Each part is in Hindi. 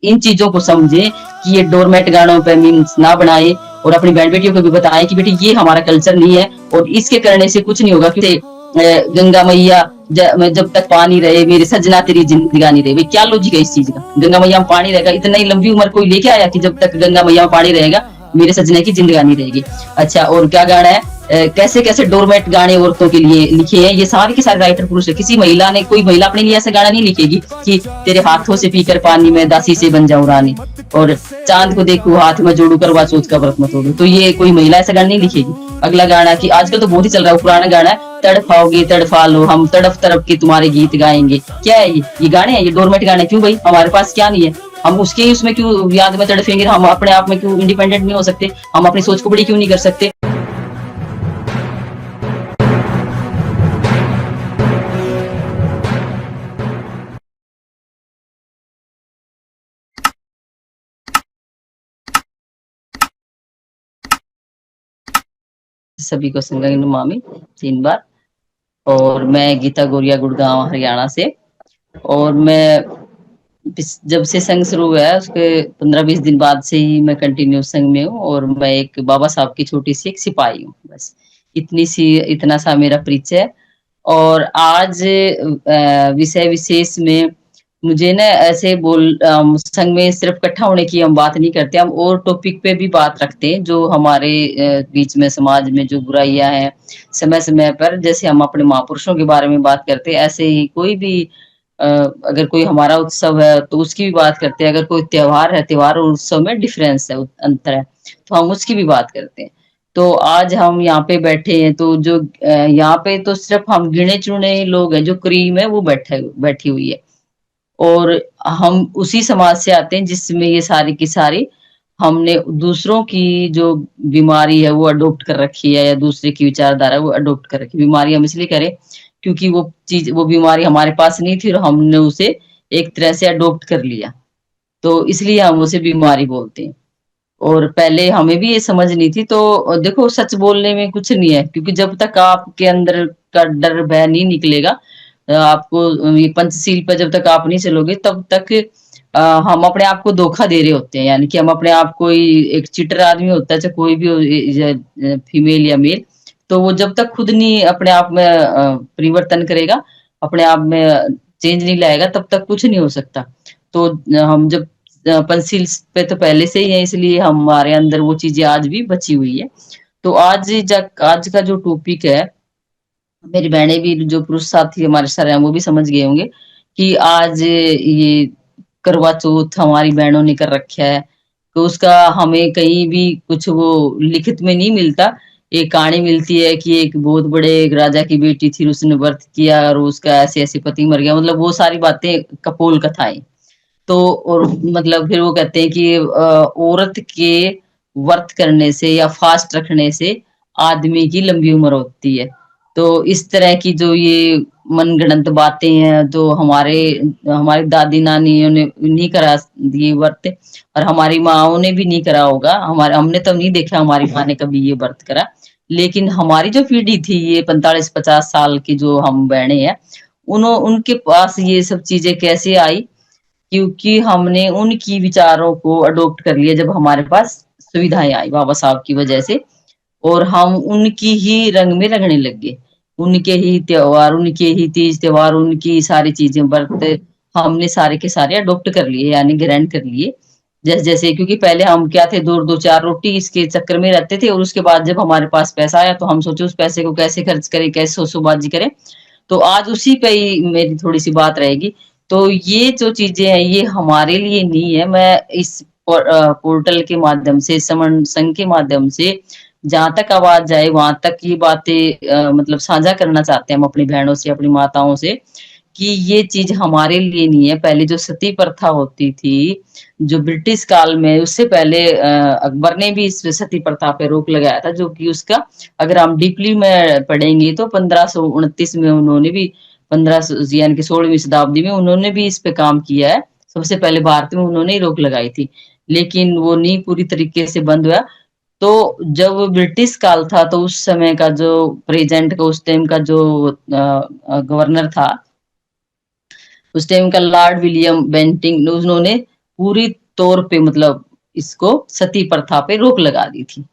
इन चीजों को समझे कि ये डोरमेट गानों पे मीम्स ना बनाए, और अपनी बहन बेटियों को भी बताएं कि बेटी ये हमारा कल्चर नहीं है, और इसके करने से कुछ नहीं होगा। कि गंगा मैया जब तक पानी रहे मेरे सजना तेरी जिंदगानी रहे, क्या लॉजिक है इस चीज का? गंगा मैया में पानी रहेगा, इतना ही लंबी उम्र कोई लेके आया कि जब तक गंगा मैया में पानी रहेगा मेरे सजने की जिंदगानी रहेगी। अच्छा, और क्या गाना है, कैसे कैसे डोरमेट गाने औरतों के लिए लिखे हैं, ये सारे के सारे राइटर पुरुष है। किसी महिला ने, कोई महिला अपने लिए ऐसा गाना नहीं लिखेगी कि तेरे हाथों से पीकर पानी में दासी से बन जाऊं रानी, और चांद को देखू हाथ में जोड़ू करवा चौथ का व्रत मत तोड़ू। तो ये कोई महिला ऐसा गाना नहीं लिखेगी। अगला गाना कि आजकल तो बहुत ही चल रहा है, पुराना गाना है, तड़फाओगे तड़फा लो हम तड़फ तड़फ के तुम्हारे गीत गाएंगे। क्या है ये गाने हैं, ये डोरमेट गाने। क्यों भाई, हमारे पास क्या नहीं है, हम उसके उसमें क्यों याद में तड़फेंगे? हम अपने आप में क्यों इंडिपेंडेंट नहीं हो सकते? हम अपनी सोच को बड़ी क्यों नहीं कर सकते? सभी को संगीन मामी 3 बार। और मैं गीता गोरिया, गुड़गांव हरियाणा से। और मैं जब से संघ शुरू हुआ है उसके 15-20 दिन बाद से ही मैं कंटिन्यू संघ में हूँ, और मैं एक बाबा साहब की छोटी सी एक सिपाही हूँ, बस इतना सा मेरा परिचय है। और आज विषय विशेष में मुझे ना ऐसे संघ में सिर्फ इकट्ठा होने की हम बात नहीं करते, हम और टॉपिक पे भी बात रखते हैं जो हमारे बीच में समाज में जो बुराइयां हैं। समय समय पर जैसे हम अपने महापुरुषों के बारे में बात करते हैं, ऐसे ही कोई भी अगर कोई हमारा उत्सव है तो उसकी भी बात करते हैं। अगर कोई त्योहार है, त्योहार और उत्सव में डिफरेंस है, अंतर है, तो हम उसकी भी बात करते हैं। तो आज हम यहाँ पे बैठे हैं, तो जो यहाँ पे तो सिर्फ हम गिने चुने लोग हैं, जो क्रीम है वो बैठी हुई है। और हम उसी समाज से आते हैं जिसमें ये सारी की सारी हमने दूसरों की जो बीमारी है वो अडॉप्ट कर रखी है, या दूसरे की विचारधारा वो अडॉप्ट कर रखी है। बीमारी हम इसलिए करें क्योंकि वो बीमारी हमारे पास नहीं थी और हमने उसे एक तरह से अडॉप्ट कर लिया, तो इसलिए हम उसे बीमारी बोलते हैं। और पहले हमें भी ये समझ नहीं थी। तो देखो, सच बोलने में कुछ नहीं है, क्योंकि जब तक आपके अंदर का डर भय नहीं निकलेगा, आपको ये पंचशील पर जब तक आप नहीं चलोगे तब तक हम अपने आप को धोखा दे रहे होते हैं। यानी कि हम अपने आप को एक चीटर आदमी होता है, चाहे कोई भी हो, फीमेल या मेल, तो वो जब तक खुद नहीं अपने आप में परिवर्तन करेगा, अपने आप में चेंज नहीं लाएगा, तब तक कुछ नहीं हो सकता। तो हम जब पंसिल पे तो पहले से ही है, इसलिए हमारे अंदर वो चीजें आज भी बची हुई है। तो आज का जो टॉपिक है, मेरी बहनें भी, जो पुरुष साथी हमारे साथ हैं, वो भी समझ गए होंगे कि आज ये करवा चौथ हमारी बहनों ने कर रखा है। तो उसका हमें कहीं भी कुछ वो लिखित में नहीं मिलता। एक कहानी मिलती है कि एक बहुत बड़े एक राजा की बेटी थी, उसने व्रत किया और उसका ऐसे ऐसे पति मर गया, मतलब वो सारी बातें कपोल कथाएं। तो और मतलब फिर वो कहते हैं कि औरत के व्रत करने से या फास्ट रखने से आदमी की लंबी उम्र होती है। तो इस तरह की जो ये मनगढ़ंत बातें हैं, जो हमारी दादी नानियों ने नहीं करा ये व्रत, और हमारी माओ ने भी नहीं करा होगा। हमारे हमने तो नहीं देखा हमारी माँ ने कभी ये व्रत करा। लेकिन हमारी जो पीढ़ी थी, ये 45-50 साल की जो हम बहने हैं, उनके पास ये सब चीजें कैसे आई? क्योंकि हमने उनकी विचारों को अडॉप्ट कर लिया जब हमारे पास सुविधाएं आई बाबा साहब की वजह से, और हम उनकी ही रंग में रंगने लग गए। उनके ही त्योहार, उनके ही तीज त्योहार, उनकी सारी चीजें व्रत हमने सारे के सारे अडॉप्ट कर लिए, यानी ग्रहण कर लिए। जैसे जैसे क्योंकि पहले हम क्या थे, दो दो चार रोटी इसके चक्कर में रहते थे, और उसके बाद जब हमारे पास पैसा आया तो हम सोचे उस पैसे को कैसे खर्च करें, कैसे सोसूबाजी करें। तो आज उसी पे ही मेरी थोड़ी सी बात रहेगी। तो ये जो चीजें हैं ये हमारे लिए नहीं है। मैं इस पोर्टल के माध्यम से, समन संघ के माध्यम से जहां तक आवाज जाए वहां तक ये बातें मतलब साझा करना चाहते हैं हम अपनी बहनों से, अपनी माताओं से, कि ये चीज हमारे लिए नहीं है। पहले जो सती प्रथा होती थी, जो ब्रिटिश काल में, उससे पहले अकबर ने भी इस सती प्रथा पे रोक लगाया था, जो कि उसका अगर हम डीपली में पढ़ेंगे तो 1529 में उन्होंने भी, 1500 यानी कि 16वीं शताब्दी में उन्होंने भी इस पे काम किया है। सबसे पहले भारत में उन्होंने ही रोक लगाई थी, लेकिन वो नहीं पूरी तरीके से बंद हुआ। तो जब ब्रिटिश काल था तो उस समय का जो प्रेजेंट का, उस टाइम का जो गवर्नर था, उस टाइम का लॉर्ड विलियम बेंटिंग, उन्होंने पूरी तौर पे मतलब इसको सती प्रथा पे रोक लगा दी थी।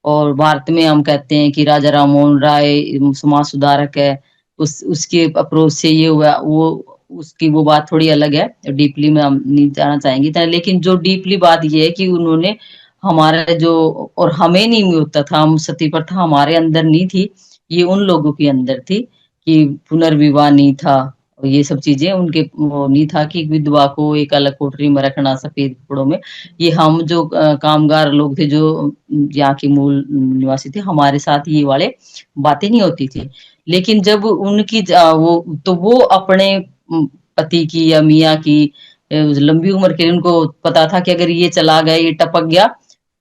और भारत में हम कहते हैं कि राजा राम मोहन राय समाज सुधारक है, उस उसके अप्रोच से ये हुआ, वो उसकी वो बात थोड़ी अलग है, डीपली में हम नहीं जाना चाहेंगे इतना, लेकिन जो डीपली बात ये है कि उन्होंने हमारा जो, और हमें नहीं होता था, हम सती प्रथा हमारे अंदर नहीं थी, ये उन लोगों के अंदर थी कि पुनर्विवाह नहीं था, और ये सब चीजें उनके वो नहीं था कि विधवा को एक अलग कोठरी में रखना सफेद कपड़ों में। ये हम जो कामगार लोग थे जो यहाँ के मूल निवासी थे, हमारे साथ ये वाले बातें नहीं होती थी। लेकिन जब उनकी वो तो वो अपने पति की या मियाँ की लंबी उम्र के लिए उनको पता था कि अगर ये चला गया, ये टपक गया,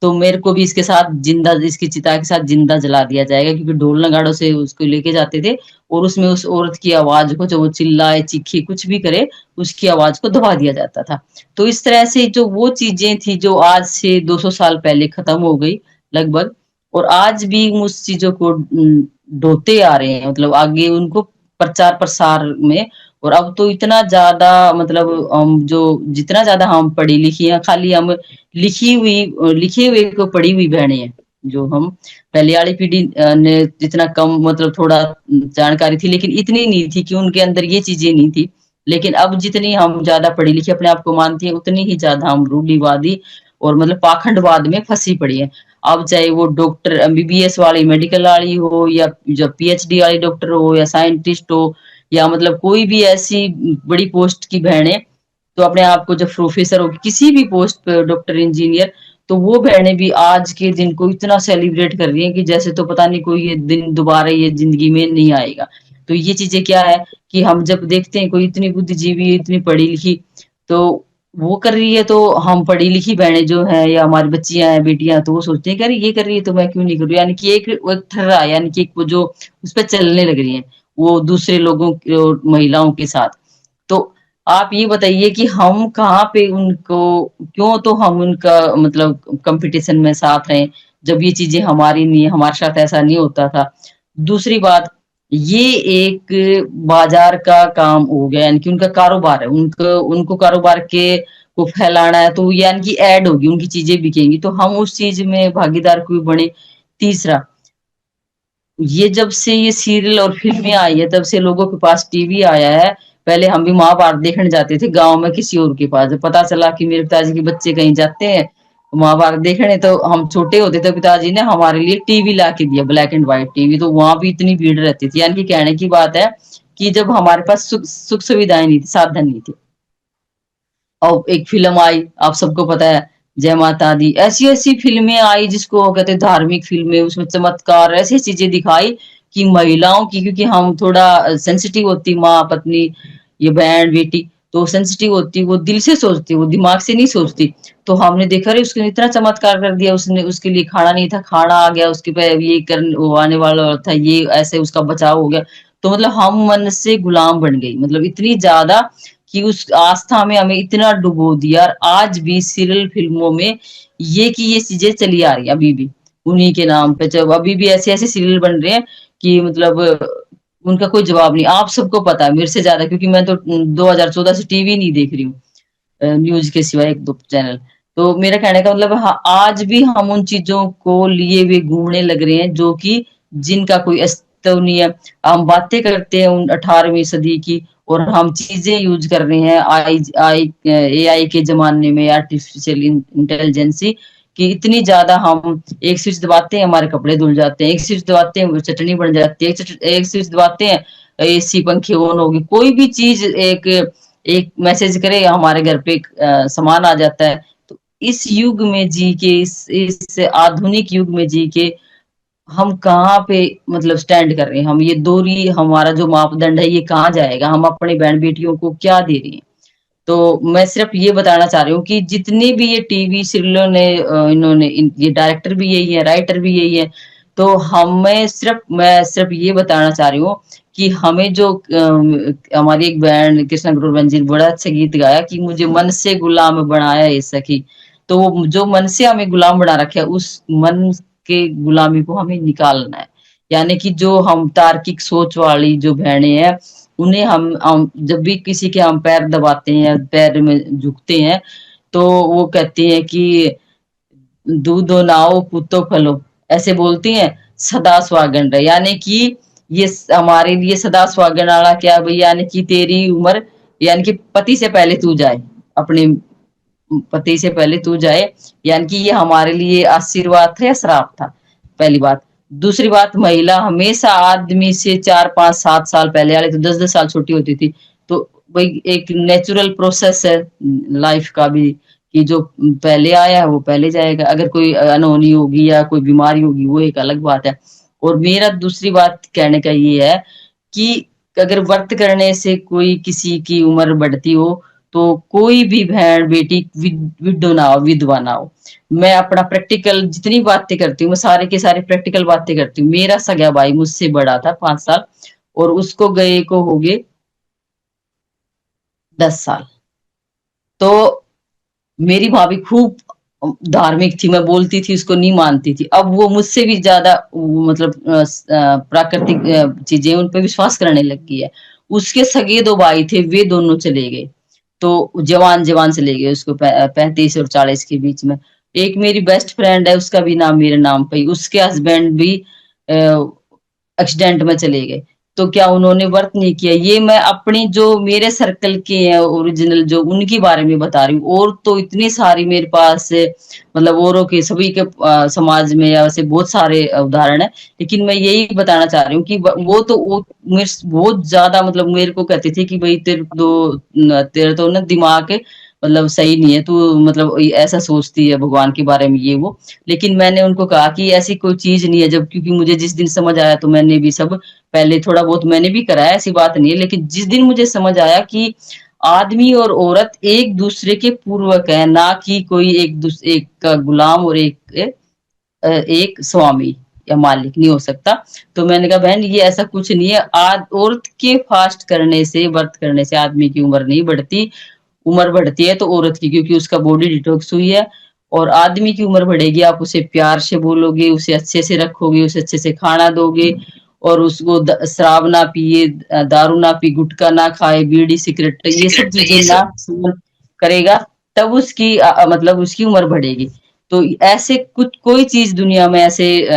तो मेरे को भी इसके साथ जिंदा, इसकी चिता के साथ जिंदा जला दिया जाएगा, क्योंकि ढोल नगाड़ों से उसको लेके जाते थे, और उसमें उस औरत की आवाज को, जो वो चिल्लाए चीखे कुछ भी करे, उसकी आवाज को दबा दिया जाता था। तो इस तरह से जो वो चीजें थी जो आज से 200 साल पहले खत्म हो गई लगभग, और आज भी उस चीजों को ढोते आ रहे हैं, मतलब आगे उनको प्रचार प्रसार में। और अब तो इतना ज्यादा मतलब हम जो, जितना ज्यादा हम पढ़ी लिखी हैं, खाली हम लिखी हुई को पढ़ी हुई बहनें हैं, जो हम पहले वाली पीढ़ी ने जितना कम मतलब थोड़ा जानकारी थी, लेकिन इतनी नहीं थी कि उनके अंदर ये चीजें नहीं थी। लेकिन अब जितनी हम ज्यादा पढ़ी लिखी अपने आप को मानती है, उतनी ही ज्यादा हम रूढ़िवादी और मतलब पाखंडवाद में फंसी पड़ी है। अब चाहे वो डॉक्टर एमबीबीएस वाली मेडिकल वाली हो, या जो पीएचडी वाली डॉक्टर हो, या साइंटिस्ट हो, या मतलब कोई भी ऐसी बड़ी पोस्ट की बहनें, तो अपने आप को जब प्रोफेसर हो किसी भी पोस्ट पे, डॉक्टर इंजीनियर, तो वो बहनें भी आज के दिन को इतना सेलिब्रेट कर रही हैं कि जैसे तो पता नहीं कोई ये दिन दोबारा ये जिंदगी में नहीं आएगा। तो ये चीजें क्या है कि हम जब देखते हैं कोई इतनी बुद्धिजीवी, इतनी पढ़ी लिखी, तो वो कर रही है, तो हम पढ़ी लिखी बहनें जो है या हमारी बच्चियां हैं, बेटियां, तो वो सोचते हैं कि अरे ये कर रही है तो मैं क्यों नहीं करूँ, यानी कि एक वो एक ठर्रा, यानी कि एक वो जो उस पर चलने लग रही है, वो दूसरे लोगों और महिलाओं के साथ। तो आप ये बताइए कि हम कहाँ पे उनको, क्यों तो हम उनका मतलब कंपटीशन में साथ हैं, जब ये चीजें हमारी नहीं है, हमारे साथ ऐसा नहीं होता था। दूसरी बात, ये एक बाजार का काम हो गया, यानी कि उनका कारोबार है, उनको उनको कारोबार के को फैलाना है, तो यानी कि ऐड होगी, उनकी चीजें बिकेंगी, तो हम उस चीज में भागीदार क्यों बने। तीसरा, ये जब से ये सीरियल और फिल्में आई है, तब से लोगों के पास टीवी आया है। पहले हम भी महाभारत देखने जाते थे गांव में किसी और के पास, जब पता चला कि मेरे पिताजी के बच्चे कहीं जाते हैं महाभारत देखने, तो हम छोटे होते थे, पिताजी ने हमारे लिए टीवी ला के दिया, ब्लैक एंड व्हाइट टीवी, तो वहां भी इतनी भीड़ रहती थी। यानी कि कहने की बात है कि जब हमारे पास सुख सुविधाएं नहीं थी, साधन नहीं थे, और एक फिल्म आई, आप सबको पता है, जय माता दी, ऐसी ऐसी फिल्में आई जिसको कहते हैं धार्मिक फिल्में, उसमें चमत्कार ऐसी चीजें दिखाई कि महिलाओं की, क्योंकि हम थोड़ा सेंसिटिव होती, माँ पत्नी, ये बहन बेटी, तो सेंसिटिव होती, वो दिल से सोचती, वो दिमाग से नहीं सोचती। तो हमने देखा रे उसने इतना चमत्कार कर दिया, उसने उसके लिए खाना नहीं था, खाना आ गया उसके पे, ये कर वो आने वाला था, ये ऐसे उसका बचाव हो गया। तो मतलब हम मन से गुलाम बन गई, मतलब इतनी ज्यादा कि उस आस्था में हमें इतना डुबो दिया। और आज भी सीरियल फिल्मों में ये कि ये चीजें चली आ रही है अभी भी, उन्हीं के नाम पे, जब अभी भी ऐसे ऐसे सीरियल बन रहे हैं कि मतलब उनका कोई जवाब नहीं। आप सबको पता है मेरे से ज्यादा, क्योंकि मैं तो 2014 से टीवी नहीं देख रही हूँ, न्यूज के सिवा एक दो चैनल। तो मेरा कहने का मतलब हाँ, आज भी हम उन चीजों को लिए हुए घूमने लग रहे हैं जो कि जिनका कोई अस्तित्व नहीं है। हम बातें करते हैं उन 18वीं सदी की, और हम चीजें यूज कर रहे हैं आई आई एआई के जमाने में, आर्टिफिशियल इंटेलिजेंसी कि इतनी ज्यादा हम एक स्विच दबाते हैं हमारे कपड़े धुल जाते हैं, एक स्विच दबाते हैं चटनी बन जाती है, एक स्विच दबाते हैं एसी पंखे ऑन होगी, कोई भी चीज एक एक मैसेज करे हमारे घर पे सामान आ जाता है। तो इस युग में जी के, इस आधुनिक युग में जी के, हम कहाँ पे मतलब स्टैंड कर रहे हैं, हम ये दूरी, हमारा जो मापदंड है ये कहाँ जाएगा, हम अपनी बहन बेटियों को क्या दे रहे हैं। तो मैं सिर्फ ये बताना चाह रही हूँ कि जितने भी ये टीवी सीरियलों ने इन्होंने ये डायरेक्टर भी यही है, राइटर भी यही है। तो मैं सिर्फ ये बताना चाह रही हूँ कि हमें जो हमारी एक बैंड कृष्ण गुरुबंजी जी ने बड़ा अच्छा गीत गाया कि मुझे मन से गुलाम बनाया है सखी। तो वो जो मन से हमें गुलाम बना रखा है, उस मन के गुलामी को हमें निकालना है। यानी कि जो हम तार्किक सोच वाली जो बहनें हैं, उन्हें हम जब भी किसी के हम पैर दबाते हैं, पैर में झुकते हैं, तो वो कहती है कि दूधो नाओ पूतो फलो, ऐसे बोलती हैं, सदा सुहागन रहे, यानी कि ये हमारे लिए सदा सुहागन वाला क्या भाई, यानी कि तेरी उम्र, यानी कि पति से पहले तू जाए, अपने पति से पहले तू जाए, यानी कि ये हमारे लिए आशीर्वाद था या श्राप था, पहली बात। दूसरी बात, महिला हमेशा आदमी से 4 5 7 साल पहले, वाले तो 10 10 साल छोटी होती थी। तो वही एक नेचुरल प्रोसेस है लाइफ का भी, कि जो पहले आया है वो पहले जाएगा, अगर कोई अनहोनी होगी या कोई बीमारी होगी वो एक अलग बात है। और मेरा दूसरी बात कहने का ये है कि अगर व्रत करने से कोई किसी की उम्र बढ़ती हो, तो कोई भी बहन बेटी विडो ना हो, विधवा ना हो। मैं अपना प्रैक्टिकल जितनी बातें करती हूँ, मैं सारे के सारे प्रैक्टिकल बातें करती हूँ। मेरा सगा भाई मुझसे बड़ा था 5 साल, और उसको गए को हो गए 10 साल। तो मेरी भाभी खूब धार्मिक थी, मैं बोलती थी उसको नहीं मानती थी। अब वो मुझसे भी ज्यादा मतलब प्राकृतिक चीजें उन पर विश्वास करने लग गई है। उसके सगे 2 भाई थे, वे दोनों चले गए। तो जवान जवान चले गए, उसको 35 और 40 के बीच में। एक मेरी बेस्ट फ्रेंड है, उसका भी नाम मेरे नाम पे ही, उसके हस्बैंड भी एक्सीडेंट में चले गए। तो क्या उन्होंने व्रत नहीं किया? ये मैं अपनी जो मेरे सर्कल के हैं ओरिजिनल, जो उनकी बारे में बता रही हूँ। और तो इतनी सारी मेरे पास मतलब औरों के सभी के समाज में या वैसे बहुत सारे उदाहरण है। लेकिन मैं यही बताना चाह रही हूँ कि वो तो वो मेरे बहुत ज्यादा मतलब मेरे को कहते थे कि भाई तेरे तो ना दिमाग मतलब सही नहीं है, तू मतलब ऐसा सोचती है भगवान के बारे में, ये वो। लेकिन मैंने उनको कहा कि ऐसी कोई चीज नहीं है, जब क्योंकि मुझे जिस दिन समझ आया तो मैंने भी सब पहले थोड़ा बहुत मैंने भी कराया, ऐसी बात नहीं है। लेकिन जिस दिन मुझे समझ आया कि आदमी और औरत एक दूसरे के पूर्वक है, ना कि कोई एक दूसरे एक का गुलाम और एक स्वामी या मालिक नहीं हो सकता। तो मैंने कहा बहन ये ऐसा कुछ नहीं है, आज औरत के फास्ट करने से, व्रत करने से आदमी की उम्र नहीं बढ़ती। उम्र बढ़ती है तो औरत की, क्योंकि उसका बॉडी डिटॉक्स हुई है। और आदमी की उम्र बढ़ेगी, आप उसे प्यार से बोलोगे, उसे अच्छे से रखोगे, उसे अच्छे से खाना दोगे, और उसको शराब ना पिए, दारू ना पी, गुटखा ना खाए, बीड़ी सिगरेट ये सब चीजें ना सेवन करेगा, तब उसकी मतलब उसकी उम्र बढ़ेगी। तो ऐसे कुछ कोई चीज दुनिया में ऐसे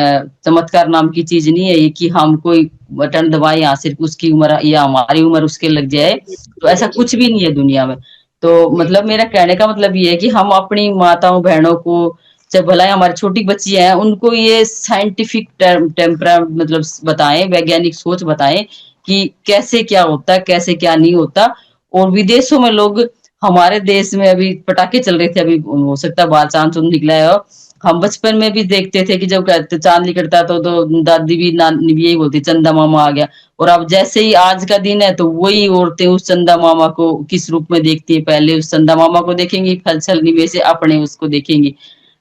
चमत्कार नाम की चीज नहीं है ये, कि हम कोई बटन दबाए यहाँ सिर्फ उसकी उम्र या हमारी उम्र उसके लग जाए। तो ऐसा कुछ भी नहीं है दुनिया में। तो मतलब मेरा कहने का मतलब ये है कि हम अपनी माताओं बहनों को, जब भला हमारी छोटी बच्ची है, उनको ये साइंटिफिक टेम्परा मतलब बताएं, वैज्ञानिक सोच बताएं कि कैसे क्या होता है, कैसे क्या नहीं होता। और विदेशों में लोग, हमारे देश में अभी पटाखे चल रहे थे, अभी हो सकता है बाहर चांद चुंद निकला है। और हम बचपन में भी देखते थे कि जब कहते चांद निकलता तो दादी भी नानी भी यही बोलती चंदा मामा आ गया। और अब जैसे ही आज का दिन है, तो वही औरतें उस चंदा मामा को किस रूप में देखती है? पहले उस चंदा मामा को देखेंगी, फल छल निवेश से अपने उसको देखेंगी,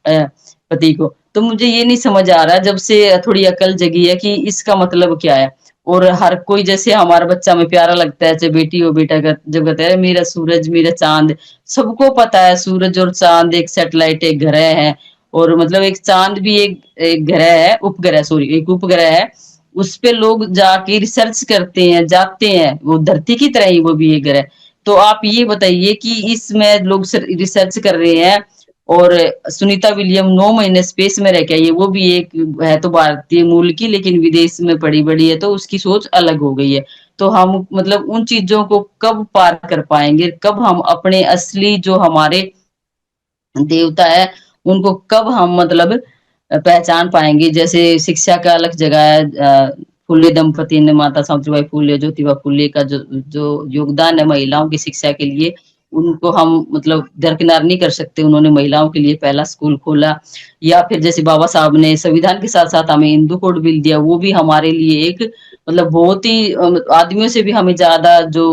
पति को। तो मुझे ये नहीं समझ आ रहा जब से थोड़ी अकल जगी है कि इसका मतलब क्या है। और हर कोई, जैसे हमारा बच्चा हमें प्यारा लगता है, चाहे बेटी हो बेटा का, जब कहता है मेरा सूरज मेरा चांद, सबको पता है सूरज और चांद एक सैटेलाइट, एक ग्रह है। और मतलब एक चांद भी एक ग्रह है, उपग्रह, सॉरी एक उपग्रह है। उस पे लोग जाके रिसर्च करते हैं, जाते हैं, वो धरती की तरह ही वो भी एक ग्रह। तो आप ये बताइए कि इसमें लोग रिसर्च कर रहे हैं। और सुनीता विलियम 9 महीने स्पेस में रह के आई है, वो भी एक है तो भारतीय मूल की, लेकिन विदेश में पड़ी बड़ी है, तो उसकी सोच अलग हो गई है। तो हम मतलब उन चीजों को कब पार कर पाएंगे, कब हम अपने असली जो हमारे देवता है उनको कब हम मतलब पहचान पाएंगे? जैसे शिक्षा का अलग जगह है, फुले दंपति ने, माता सावित्रीबाई फुले ज्योतिबा फुले का जो जो योगदान है महिलाओं की शिक्षा के लिए, उनको हम मतलब दरकिनार नहीं कर सकते। उन्होंने महिलाओं के लिए पहला स्कूल खोला। या फिर जैसे बाबा साहब ने संविधान के साथ साथ हमें हिंदू कोड बिल दिया, वो भी हमारे लिए एक मतलब बहुत ही आदमियों से भी हमें ज्यादा जो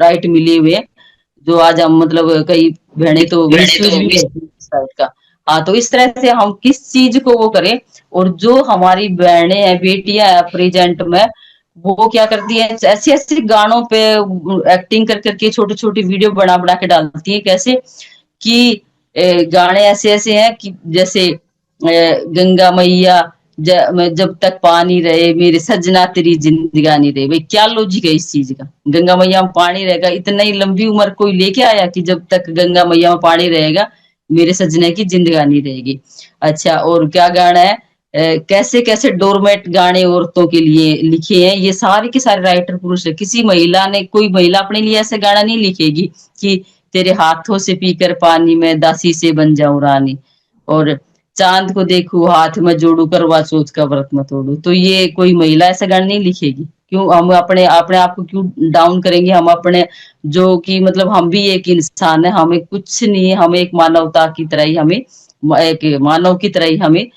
राइट मिले हुए, जो आज हम मतलब कई बहनें तो मिसयूज भी करती हैं इस साइड का। हाँ, तो इस तरह से हम किस चीज को वो करें। और जो हमारी बहनें हैं, बेटियां हैं प्रेजेंट में, वो क्या करती है, ऐसे ऐसे गानों पे एक्टिंग कर करके छोटी छोटी वीडियो बना बना के डालती है। कैसे कि गाने ऐसे ऐसे हैं कि जैसे गंगा मैया, जब तक पानी रहे मेरे सजना तेरी जिंदगानी रहे। भाई क्या लॉजिक है इस चीज का? गंगा मैया में पानी रहेगा, इतना ही लंबी उम्र कोई लेके आया कि जब तक गंगा मैया में पानी रहेगा मेरे सजने की जिंदगानी रहेगी। अच्छा, और क्या गाना है, कैसे कैसे डोरमेट गाने औरतों के लिए लिखे हैं, ये सारे के सारे राइटर पुरुष है। किसी महिला ने, कोई महिला अपने लिए ऐसा गाना नहीं लिखेगी कि तेरे हाथों से पीकर पानी में दासी से बन जाऊं रानी, और चांद को देखूं हाथ में जोड़ू करवा चौथ का व्रत मत तोड़ू। तो ये कोई महिला ऐसा गाना नहीं लिखेगी। क्यों हम अपने अपने आप को क्यों डाउन करेंगे? हम अपने, जो कि मतलब हम भी एक इंसान है, हमें कुछ नहीं है, हमें एक मानवता की तरह ही हमें, एक मानव की तरह ही हमें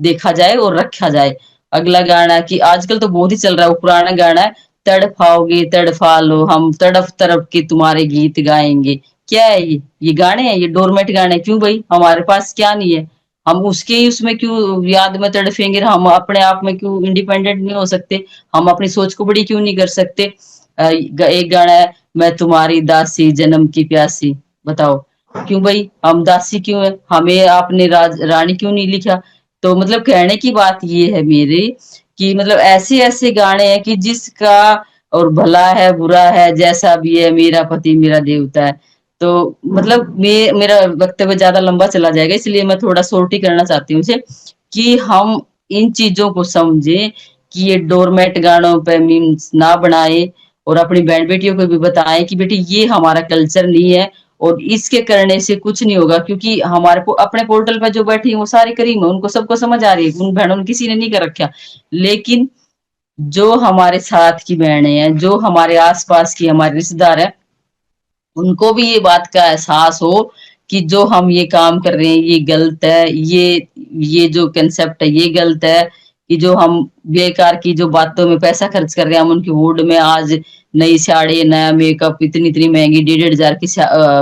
देखा जाए और रखा जाए। अगला गाना कि आजकल तो बहुत ही चल रहा है, वो पुराना गाना है, तड़फाओगे तड़फा लो हम तड़फ तड़फ के तुम्हारे गीत गाएंगे। क्या है ये गाने हैं, ये डोरमेट गाने हैं। क्यों भाई, हमारे पास क्या नहीं है? हम उसके ही उसमें क्यों याद में तड़फेंगे? हम अपने आप में क्यों इंडिपेंडेंट नहीं हो सकते? हम अपनी सोच को बड़ी क्यों नहीं कर सकते? एक गाना है, मैं तुम्हारी दासी जन्म की प्यासी। बताओ, क्यों भाई हम दासी क्यों है? हमें आपने रानी क्यों नहीं लिखा? तो मतलब कहने की बात ये है मेरी, कि मतलब ऐसे ऐसे गाने हैं कि जिसका, और भला है बुरा है जैसा भी है, मेरा पति मेरा देवता है। तो मतलब मेरा वक्तव्य ज्यादा लंबा चला जाएगा, इसलिए मैं थोड़ा शॉर्ट ही करना चाहती हूँ इसे, कि हम इन चीजों को समझें, कि ये डोरमेट गानों पे मीम्स ना बनाए, और अपनी बहन बेटियों को भी बताएं कि बेटी ये हमारा कल्चर नहीं है, और इसके करने से कुछ नहीं होगा। क्योंकि हमारे को अपने पोर्टल पर जो बैठी हैं वो सारी करीम है, उनको सबको समझ आ रही है, उन बहनों ने किसी ने नहीं कर रखा। लेकिन जो हमारे साथ की बहनें हैं, जो हमारे आसपास की हमारे रिश्तेदार हैं, उनको भी ये बात का एहसास हो कि जो हम ये काम कर रहे हैं ये गलत है, ये जो कंसेप्ट है ये गलत है, कि जो हम बेकार की जो बातों में पैसा खर्च कर रहे हैं, हम उनकी वुड में आज नई साड़ी नया मेकअप, इतनी इतनी महंगी 1,500 की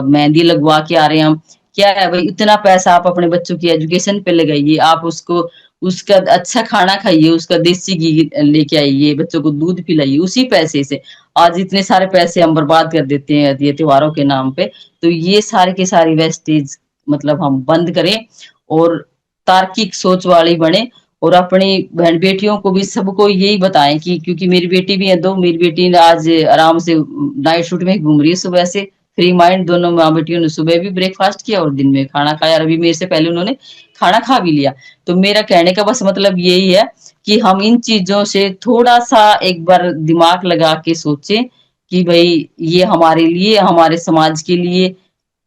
मेहंदी लगवा के आ रहे हैं हम। क्या है भाई, इतना पैसा आप अपने बच्चों की एजुकेशन पे लगाइए, आप उसको उसका अच्छा खाना खाइए, उसका देसी घी लेके आइए, बच्चों को दूध पिलाइए उसी पैसे से। आज इतने सारे पैसे हम बर्बाद कर देते हैं ये त्योहारों के नाम पे। तो ये सारे के सारी वेस्टेज मतलब हम बंद करें, और तार्किक सोच वाली बने, और अपनी बहन बेटियों को भी सबको यही बताएं कि, क्योंकि मेरी बेटी भी है दो, मेरी बेटी ने आज आराम से नाइट शूट में घूम रही है सुबह से, फ्री माइंड। दोनों माँ बेटियों ने सुबह भी ब्रेकफास्ट किया और दिन में खाना खाया, और अभी मेरे से पहले उन्होंने खाना खा भी लिया। तो मेरा कहने का बस मतलब यही है कि हम इन चीजों से थोड़ा सा एक बार दिमाग लगा के सोचें, कि भाई ये हमारे लिए, हमारे समाज के लिए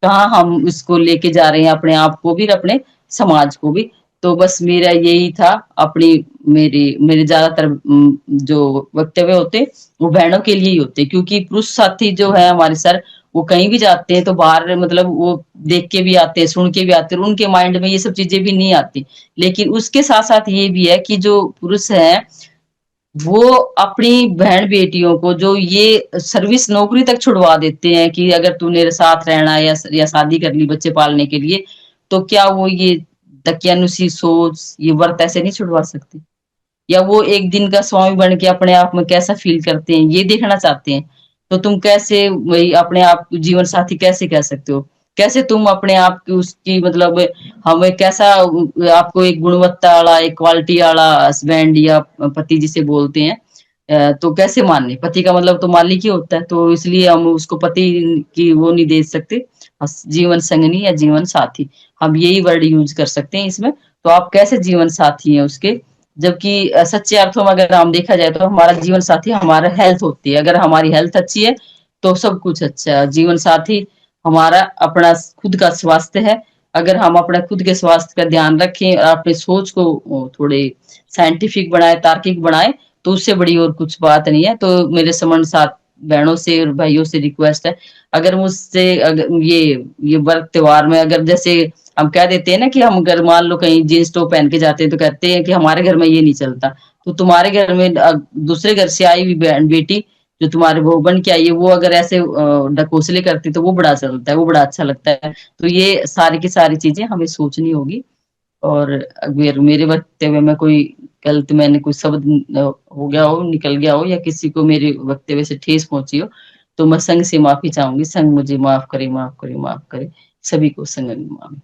कहाँ हम इसको लेके जा रहे हैं, अपने आप को भी और अपने समाज को भी। तो बस मेरा यही था। अपनी मेरी मेरे ज्यादातर जो वक्तव्य होते वो बहनों के लिए ही होते, क्योंकि पुरुष साथी जो है हमारे सर, वो कहीं भी जाते हैं तो बाहर मतलब वो देख के भी आते हैं, सुन के भी आते हैं, और उनके माइंड में ये सब चीजें भी नहीं आती। लेकिन उसके साथ साथ ये भी है कि जो पुरुष है वो अपनी बहन बेटियों को जो ये सर्विस नौकरी तक छुड़वा देते हैं, कि अगर तूने साथ रहना है या शादी कर ली बच्चे पालने के लिए, तो क्या वो ये दकियानुसी सोच, ये व्रत ऐसे नहीं छुड़वा सकते? या वो एक दिन का स्वामी बन के अपने आप में कैसा फील करते हैं ये देखना चाहते हैं? तो तुम कैसे वही अपने आप को जीवन साथी कैसे कह सकते हो? कैसे तुम अपने आप की उसकी मतलब, हमें कैसा आपको एक गुणवत्ता वाला, एक क्वालिटी वाला हस्बैंड या पति जिसे बोलते हैं, तो कैसे माने? पति का मतलब तो मालिक ही होता है, तो इसलिए हम उसको पति की वो नहीं दे सकते, जीवन संगनी या जीवन साथी, हम यही वर्ड यूज कर सकते हैं इसमें। तो आप कैसे जीवन साथी हैं उसके? जबकि सच्चे अर्थों में अगर हम देखा जाए तो हमारा जीवन साथी हमारा हेल्थ होती है। अगर हमारी हेल्थ अच्छी है तो सब कुछ अच्छा है। जीवन साथी हमारा अपना खुद का स्वास्थ्य है। अगर हम अपने खुद के स्वास्थ्य का ध्यान रखें और अपनी सोच को थोड़े साइंटिफिक बनाए, तार्किक बनाए, तो उससे बड़ी और कुछ बात नहीं है। तो मेरे समझ साथ बहनों से और भाइयों से रिक्वेस्ट है, अगर मुझसे अगर ये वर्क त्योहार में अगर जैसे हम कह देते हैं ना कि हम अगर मान लो कहीं जींस टॉप पहन के जाते हैं तो कहते हैं कि हमारे घर में ये नहीं चलता। तो तुम्हारे घर में दूसरे घर से आई हुई बहन बेटी जो तुम्हारे बहू बन के आई है, वो अगर ऐसे ढकोसले करती तो वो बड़ा चलता है, वो बड़ा अच्छा लगता है। तो ये सारी की सारी चीजें हमें सोचनी होगी। और अगर मेरे वक्तव्य में कोई गलत, मैंने कोई शब्द हो गया हो, निकल गया हो, या किसी को मेरे वक्तव्य से ठेस पहुंची हो, तो मैं संघ से माफी चाहूंगी। संघ मुझे माफ करे, माफ करे, माफ करे। सभी को संघ माफ।